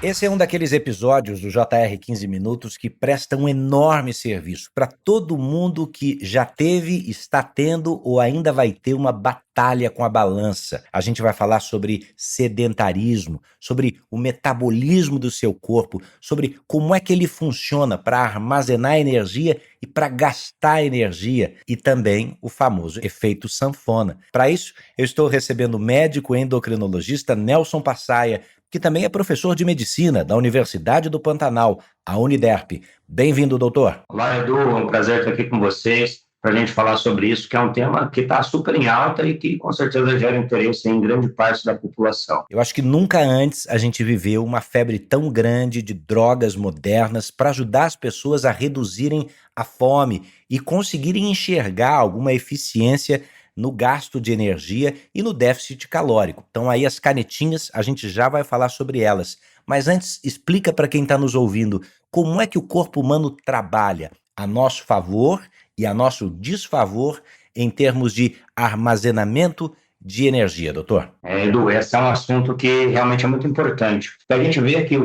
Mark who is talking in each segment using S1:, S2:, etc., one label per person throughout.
S1: Esse é um daqueles episódios do JR 15 Minutos que presta um enorme serviço para todo mundo que já teve, está tendo ou ainda vai ter uma batalha com a balança. A gente vai falar sobre sedentarismo, sobre o metabolismo do seu corpo, sobre como é que ele funciona para armazenar energia e para gastar energia, e também o famoso efeito sanfona. Para isso, eu estou recebendo o médico endocrinologista Nelson Passaia, que também é professor de medicina da Universidade do Pantanal, a Uniderp. Bem-vindo, doutor.
S2: Olá, Edu, é um prazer estar aqui com vocês para a gente falar sobre isso, que é um tema que está super em alta e que com certeza gera interesse em grande parte da população.
S1: Eu acho que nunca antes a gente viveu uma febre tão grande de drogas modernas para ajudar as pessoas a reduzirem a fome e conseguirem enxergar alguma eficiência no gasto de energia e no déficit calórico. Então aí as canetinhas, a gente já vai falar sobre elas. Mas antes, explica para quem está nos ouvindo como é que o corpo humano trabalha a nosso favor e a nosso desfavor em termos de armazenamento de energia, doutor.
S2: Edu, esse é um assunto que realmente é muito importante. A gente vê que o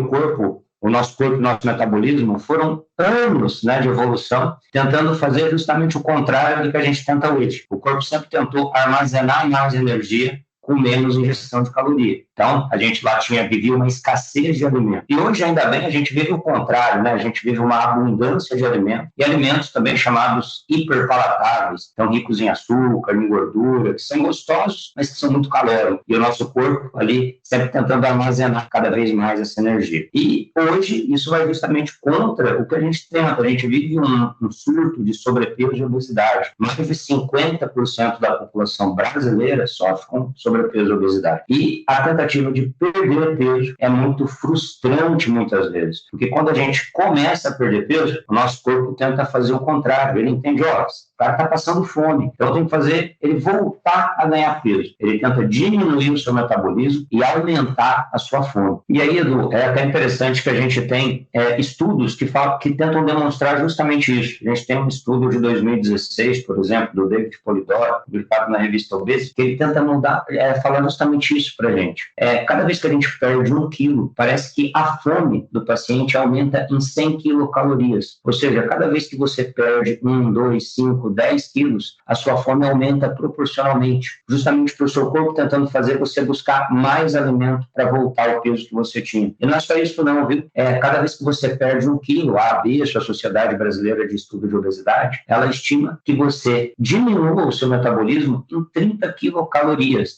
S2: nosso corpo, o nosso metabolismo foram anos, né, de evolução tentando fazer justamente o contrário do que a gente tenta hoje. O corpo sempre tentou armazenar mais energia com menos ingestão de caloria. Então, a gente lá vivia uma escassez de alimento. E hoje, ainda bem, a gente vive o contrário, né? A gente vive uma abundância de alimentos, e alimentos também chamados hiperpalatáveis, então ricos em açúcar, em gordura, que são gostosos, mas que são muito calóricos. E o nosso corpo ali sempre tentando armazenar cada vez mais essa energia. E hoje, isso vai justamente contra o que a gente tenta. A gente vive um surto de sobrepeso e obesidade. Mais de 50% da população brasileira sofre com sobrepeso e obesidade. E a tentativa de perder peso é muito frustrante muitas vezes, porque quando a gente começa a perder peso, o nosso corpo tenta fazer o contrário, ele entende, ó, o cara está passando fome, então tem que fazer ele voltar a ganhar peso. Ele tenta diminuir o seu metabolismo e aumentar a sua fome. E aí, Edu, é até interessante que a gente tem estudos que tentam demonstrar justamente isso. A gente tem um estudo de 2016, por exemplo, do David Polidoro, publicado na revista Obesity, que ele tenta falar justamente isso para a gente. Cada vez que a gente perde 1 quilo, parece que a fome do paciente aumenta em 100 quilocalorias. Ou seja, cada vez que você perde 1, 2, 5, 10 quilos, a sua fome aumenta proporcionalmente, justamente para o seu corpo tentando fazer você buscar mais alimento para voltar ao peso que você tinha. E não é só isso não, viu? Cada vez que você perde 1 quilo, a ABES, a Sociedade Brasileira de Estudo de Obesidade, ela estima que você diminua o seu metabolismo em 30 quilocalorias.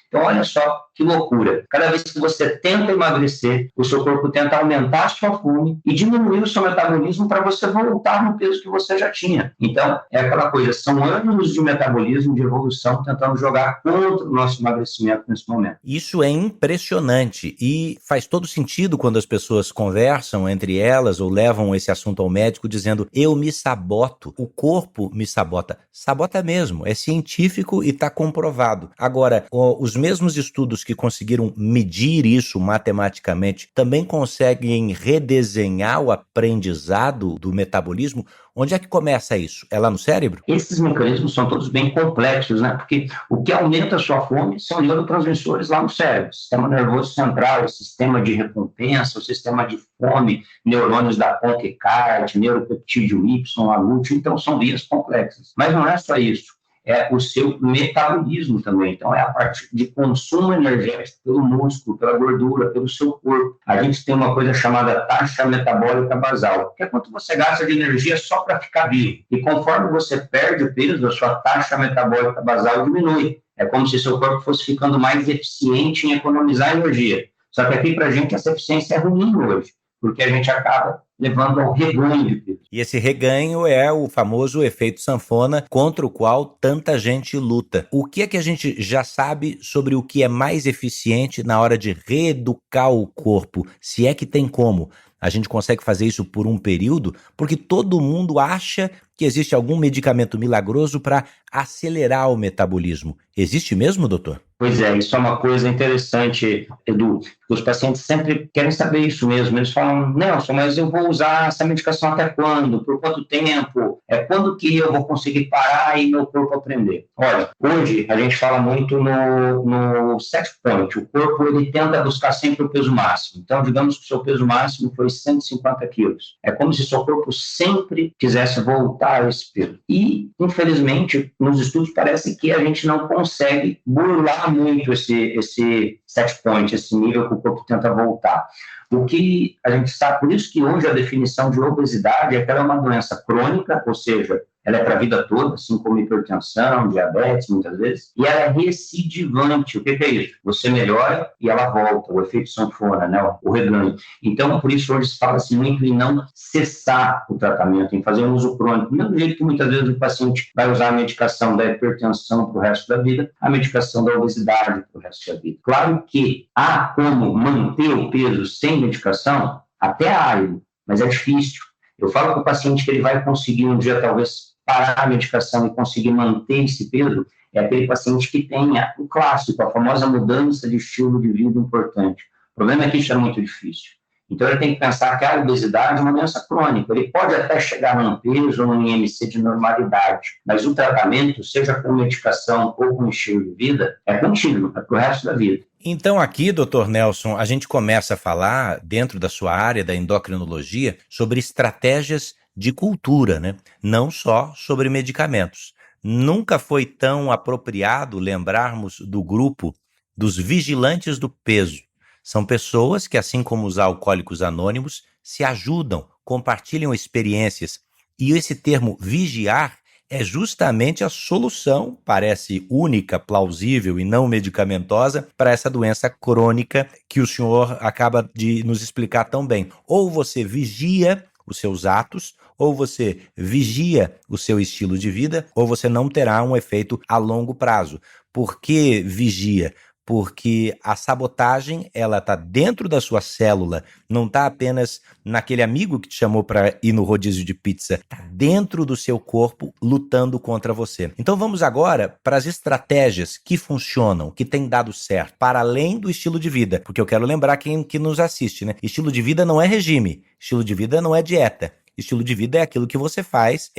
S2: Então, olha só que loucura. Cada vez que você tenta emagrecer, o seu corpo tenta aumentar a sua fome e diminuir o seu metabolismo para você voltar no peso que você já tinha. Então, é aquela coisa, são anos de metabolismo, de evolução, tentando jogar contra o nosso emagrecimento nesse momento.
S1: Isso é impressionante e faz todo sentido quando as pessoas conversam entre elas ou levam esse assunto ao médico dizendo eu me saboto, o corpo me sabota. Sabota mesmo, é científico e está comprovado. Agora, os mesmos estudos que conseguiram medir isso matematicamente também conseguem redesenhar o aprendizado do metabolismo. Onde é que começa isso? É lá no cérebro?
S2: Esses mecanismos são todos bem complexos, né? Porque o que aumenta a sua fome são neurotransmissores lá no cérebro. Sistema nervoso central, o sistema de recompensa, o sistema de fome, neurônios da Conquecarte, neuropeptídeo Y, a lúteo, então são vias complexas. Mas não é só isso. É o seu metabolismo também. Então, é a parte de consumo energético pelo músculo, pela gordura, pelo seu corpo. A gente tem uma coisa chamada taxa metabólica basal, que é quanto você gasta de energia só para ficar vivo. E conforme você perde o peso, a sua taxa metabólica basal diminui. É como se seu corpo fosse ficando mais eficiente em economizar energia. Só que aqui, para a gente, essa eficiência é ruim hoje, porque a gente acaba levando ao reganho de peso.
S1: E esse reganho é o famoso efeito sanfona contra o qual tanta gente luta. O que é que a gente já sabe sobre o que é mais eficiente na hora de reeducar o corpo? Se é que tem como. A gente consegue fazer isso por um período, porque todo mundo acha que existe algum medicamento milagroso para acelerar o metabolismo. Existe mesmo, doutor?
S2: Pois é, isso é uma coisa interessante, Edu. Os pacientes sempre querem saber isso mesmo. Eles falam, Nelson, mas eu vou usar essa medicação até quando? Por quanto tempo? Quando que eu vou conseguir parar e meu corpo aprender? Olha, hoje a gente fala muito no set point. O corpo, ele tenta buscar sempre o peso máximo. Então, digamos que o seu peso máximo foi 150 quilos. É como se o seu corpo sempre quisesse voltar a esse peso. E, infelizmente, nos estudos parece que a gente não consegue burlar muito esse set point, esse nível que o corpo tenta voltar. O que a gente sabe, por isso que hoje a definição de obesidade é que ela é uma doença crônica, ou seja, ela é para a vida toda, assim como hipertensão, diabetes, muitas vezes, e ela é recidivante. O que é isso? Você melhora e ela volta, o efeito sanfona, né? O reganho. Então, por isso, hoje se fala-se muito em não cessar o tratamento, em fazer um uso crônico. Do mesmo jeito que muitas vezes o paciente vai usar a medicação da hipertensão para o resto da vida, a medicação da obesidade para o resto da vida. Claro que há como manter o peso sem medicação, até há, mas é difícil. Eu falo para o paciente que ele vai conseguir um dia, talvez, parar a medicação e conseguir manter esse peso, é aquele paciente que tenha o clássico, a famosa mudança de estilo de vida importante. O problema é que isso é muito difícil. Então, ele tem que pensar que a obesidade é uma doença crônica. Ele pode até chegar num peso ou num IMC de normalidade, mas o tratamento, seja com medicação ou com estilo de vida, é contínuo, é para o resto da vida.
S1: Então aqui, doutor Nelson, a gente começa a falar, dentro da sua área da endocrinologia, sobre estratégias de cultura, né? Não só sobre medicamentos. Nunca foi tão apropriado lembrarmos do grupo dos vigilantes do peso. São pessoas que, assim como os alcoólicos anônimos, se ajudam, compartilham experiências. E esse termo vigiar é justamente a solução, parece única, plausível e não medicamentosa, para essa doença crônica que o senhor acaba de nos explicar tão bem. Ou você vigia os seus atos, ou você vigia o seu estilo de vida, ou você não terá um efeito a longo prazo. Por que vigia? Porque a sabotagem, ela está dentro da sua célula, não está apenas naquele amigo que te chamou para ir no rodízio de pizza, está dentro do seu corpo lutando contra você. Então vamos agora para as estratégias que funcionam, que têm dado certo, para além do estilo de vida, porque eu quero lembrar quem que nos assiste, né? Estilo de vida não é regime, estilo de vida não é dieta. Estilo de vida é aquilo que você faz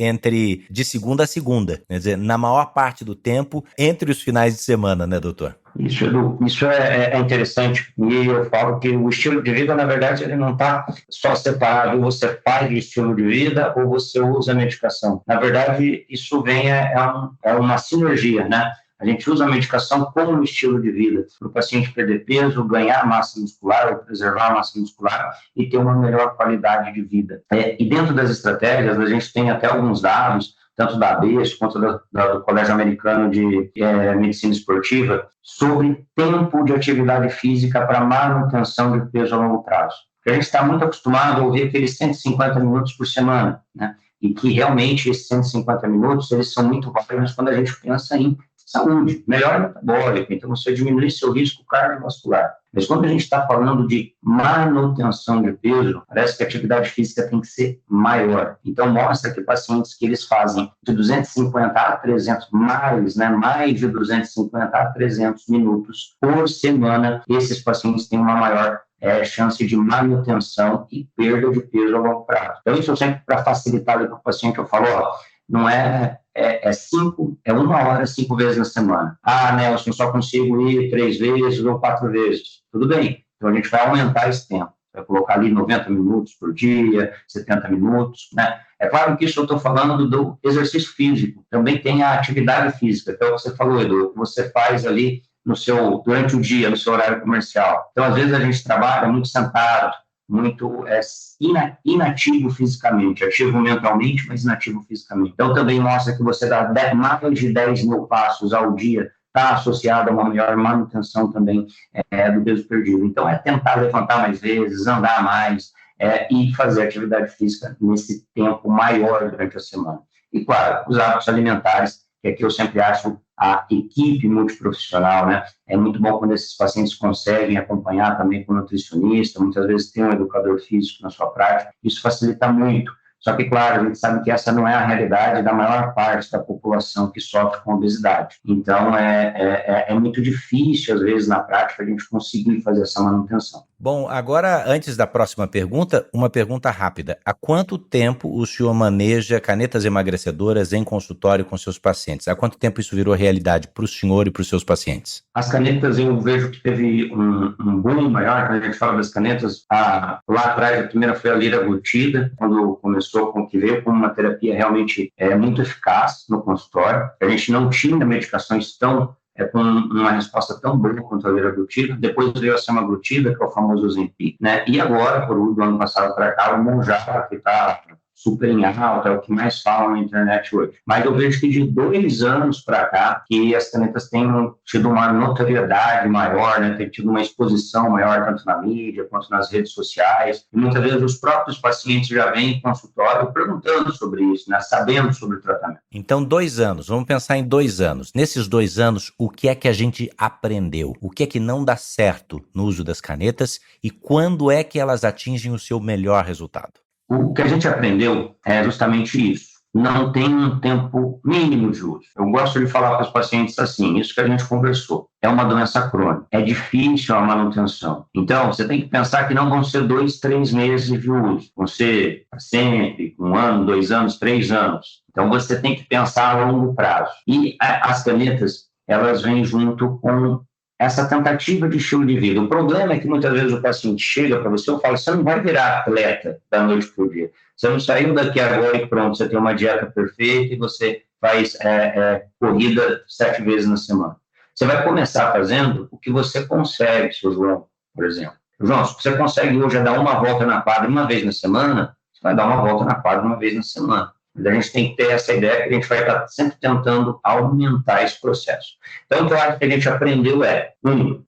S1: de segunda a segunda, quer dizer, na maior parte do tempo, entre os finais de semana, né, doutor?
S2: Isso, Edu, isso é interessante, e eu falo que o estilo de vida, na verdade, ele não está só separado, ou você faz o estilo de vida ou você usa a medicação. Na verdade, isso é uma sinergia, né? A gente usa a medicação como estilo de vida, para o paciente perder peso, ganhar massa muscular, ou preservar a massa muscular e ter uma melhor qualidade de vida. E dentro das estratégias, a gente tem até alguns dados, tanto da ABES quanto do Colégio Americano de Medicina Esportiva, sobre tempo de atividade física para manutenção de peso a longo prazo. Porque a gente está muito acostumado a ouvir aqueles 150 minutos por semana, né? E que realmente esses 150 minutos, eles são muito válidos quando a gente pensa em saúde, melhora metabólica, então você diminui seu risco cardiovascular. Mas quando a gente está falando de manutenção de peso, parece que a atividade física tem que ser maior. Então mostra que pacientes que eles fazem de 250 a 300, mais de 250 a 300 minutos por semana, esses pacientes têm uma maior chance de manutenção e perda de peso a longo prazo. Então isso eu sempre, para facilitar para o paciente, eu falo, não é 1 hora, 5 vezes na semana. Nelson, só consigo ir 3 vezes ou 4 vezes. Tudo bem. Então, a gente vai aumentar esse tempo. Vai colocar ali 90 minutos por dia, 70 minutos, né? É claro que isso eu estou falando do exercício físico. Também tem a atividade física. Então, você falou, Edu, que você faz ali durante o dia, no seu horário comercial. Então, às vezes, a gente trabalha muito sentado, muito inativo fisicamente, ativo mentalmente, mas inativo fisicamente. Então, também mostra que você dá mais de 10 mil passos ao dia, está associado a uma maior manutenção também do peso perdido. Então, é tentar levantar mais vezes, andar mais e fazer atividade física nesse tempo maior durante a semana. E, claro, os hábitos alimentares, que aqui eu sempre acho a equipe multiprofissional, né? É muito bom quando esses pacientes conseguem acompanhar também com o nutricionista, muitas vezes tem um educador físico na sua prática, isso facilita muito, Só que, claro, a gente sabe que essa não é a realidade da maior parte da população que sofre com obesidade. Então, é muito difícil, às vezes, na prática, a gente conseguir fazer essa manutenção.
S1: Bom, agora, antes da próxima pergunta, uma pergunta rápida. Há quanto tempo o senhor maneja canetas emagrecedoras em consultório com seus pacientes? Há quanto tempo isso virou realidade para o senhor e para os seus pacientes?
S2: As canetas, eu vejo que teve um boom maior, quando a gente fala das canetas. Lá atrás, a primeira foi a liraglutida, quando começou com que veio com uma terapia realmente muito eficaz no consultório. A gente não tinha medicações com uma resposta tão boa quanto a liraglutida. Depois veio a semaglutida, que é o famoso Ozempic, né? E agora, do ano passado para cá, o Mounjaro, que está super em alta, é o que mais falam na internet hoje. Mas eu vejo que de 2 anos para cá, que as canetas têm tido uma notoriedade maior, né? Tem tido uma exposição maior, tanto na mídia quanto nas redes sociais. E muitas vezes os próprios pacientes já vêm em consultório perguntando sobre isso, né? Sabendo sobre o tratamento.
S1: Então, 2 anos, vamos pensar em 2 anos. Nesses 2 anos, o que é que a gente aprendeu? O que é que não dá certo no uso das canetas e quando é que elas atingem o seu melhor resultado?
S2: O que a gente aprendeu é justamente isso. Não tem um tempo mínimo de uso. Eu gosto de falar para os pacientes assim, isso que a gente conversou. É uma doença crônica. É difícil a manutenção. Então, você tem que pensar que não vão ser 2, 3 meses de uso. Vão ser sempre, 1 ano, 2 anos, 3 anos. Então, você tem que pensar a longo prazo. E as canetas, elas vêm junto com essa tentativa de estilo de vida. O problema é que muitas vezes o paciente chega para você e fala, você não vai virar atleta da noite para o dia. Você não saiu daqui agora e pronto, você tem uma dieta perfeita e você faz corrida 7 vezes na semana. Você vai começar fazendo o que você consegue, seu João, por exemplo. João, se você consegue hoje dar uma volta na quadra 1 vez na semana, você vai dar uma volta na quadra 1 vez na semana. A gente tem que ter essa ideia que a gente vai estar sempre tentando aumentar esse processo. Então, o que eu acho que a gente aprendeu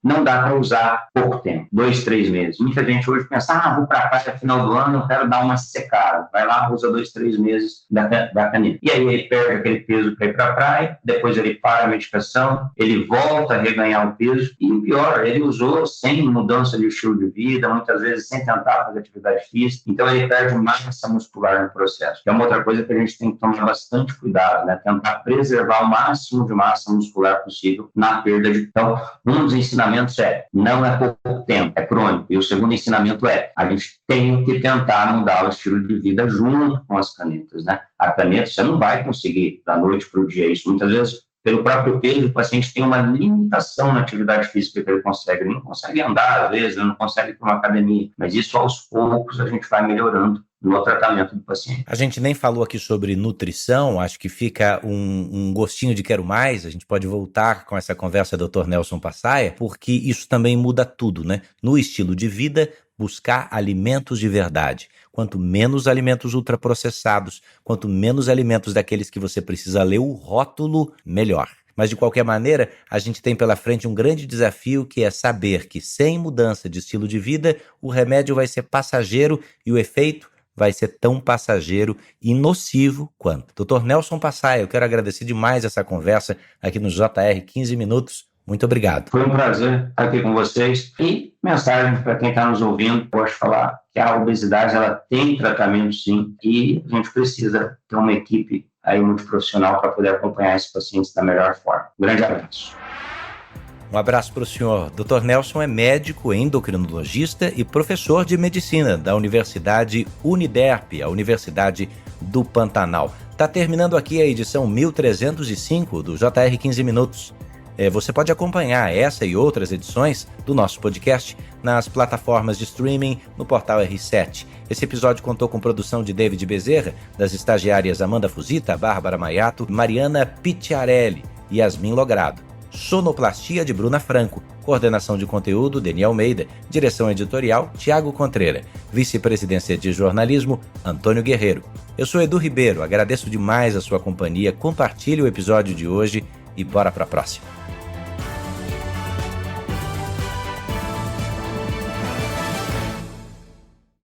S2: não dá para usar pouco tempo, 2, 3 meses. Muita gente hoje pensa, vou para a praia no final do ano, eu quero dar uma secada. Vai lá, usa 2, 3 meses da caneta. E aí ele perde aquele peso para ir para a praia, depois ele para a medicação, ele volta a reganhar o peso, e o pior, ele usou sem mudança de estilo de vida, muitas vezes sem tentar fazer atividade física, então ele perde massa muscular no processo. Que é uma outra coisa que a gente tem que tomar bastante cuidado, né? Tentar preservar o máximo de massa muscular possível na perda de... Então, um dos ensinamentos não é pouco tempo, é crônico. E o segundo ensinamento a gente tem que tentar mudar o estilo de vida junto com as canetas, né? A caneta, você não vai conseguir da noite para o dia isso. Muitas vezes, pelo próprio peso, o paciente tem uma limitação na atividade física que ele não consegue andar, às vezes, ele não consegue ir para uma academia. Mas isso, aos poucos, a gente vai melhorando no tratamento do paciente.
S1: A gente nem falou aqui sobre nutrição, acho que fica um gostinho de quero mais, a gente pode voltar com essa conversa do Dr. Nelson Passaia, porque isso também muda tudo, né? No estilo de vida, buscar alimentos de verdade. Quanto menos alimentos ultraprocessados, quanto menos alimentos daqueles que você precisa ler o rótulo, melhor. Mas, de qualquer maneira, a gente tem pela frente um grande desafio, que é saber que, sem mudança de estilo de vida, o remédio vai ser passageiro e o efeito vai ser tão passageiro e nocivo quanto. Dr. Nelson Passaia, eu quero agradecer demais essa conversa aqui no JR 15 Minutos. Muito obrigado.
S2: Foi um prazer estar aqui com vocês. E mensagem para quem está nos ouvindo, posso falar que a obesidade ela tem tratamento sim, e a gente precisa ter uma equipe aí multiprofissional para poder acompanhar esses pacientes da melhor forma. Um grande abraço.
S1: Um abraço para o senhor. Dr. Nelson é médico, endocrinologista e professor de medicina da Universidade Uniderp, a Universidade do Pantanal. Está terminando aqui a edição 1305 do JR 15 Minutos. Você pode acompanhar essa e outras edições do nosso podcast nas plataformas de streaming no portal R7. Esse episódio contou com produção de David Bezerra, das estagiárias Amanda Fusita, Bárbara Maiato, Mariana Picciarelli e Yasmin Logrado. Sonoplastia de Bruna Franco, coordenação de conteúdo Deni Almeida, direção editorial Tiago Contreira, vice-presidência de jornalismo Antônio Guerreiro. Eu sou Edu Ribeiro, agradeço demais a sua companhia, compartilhe o episódio de hoje e bora para a próxima.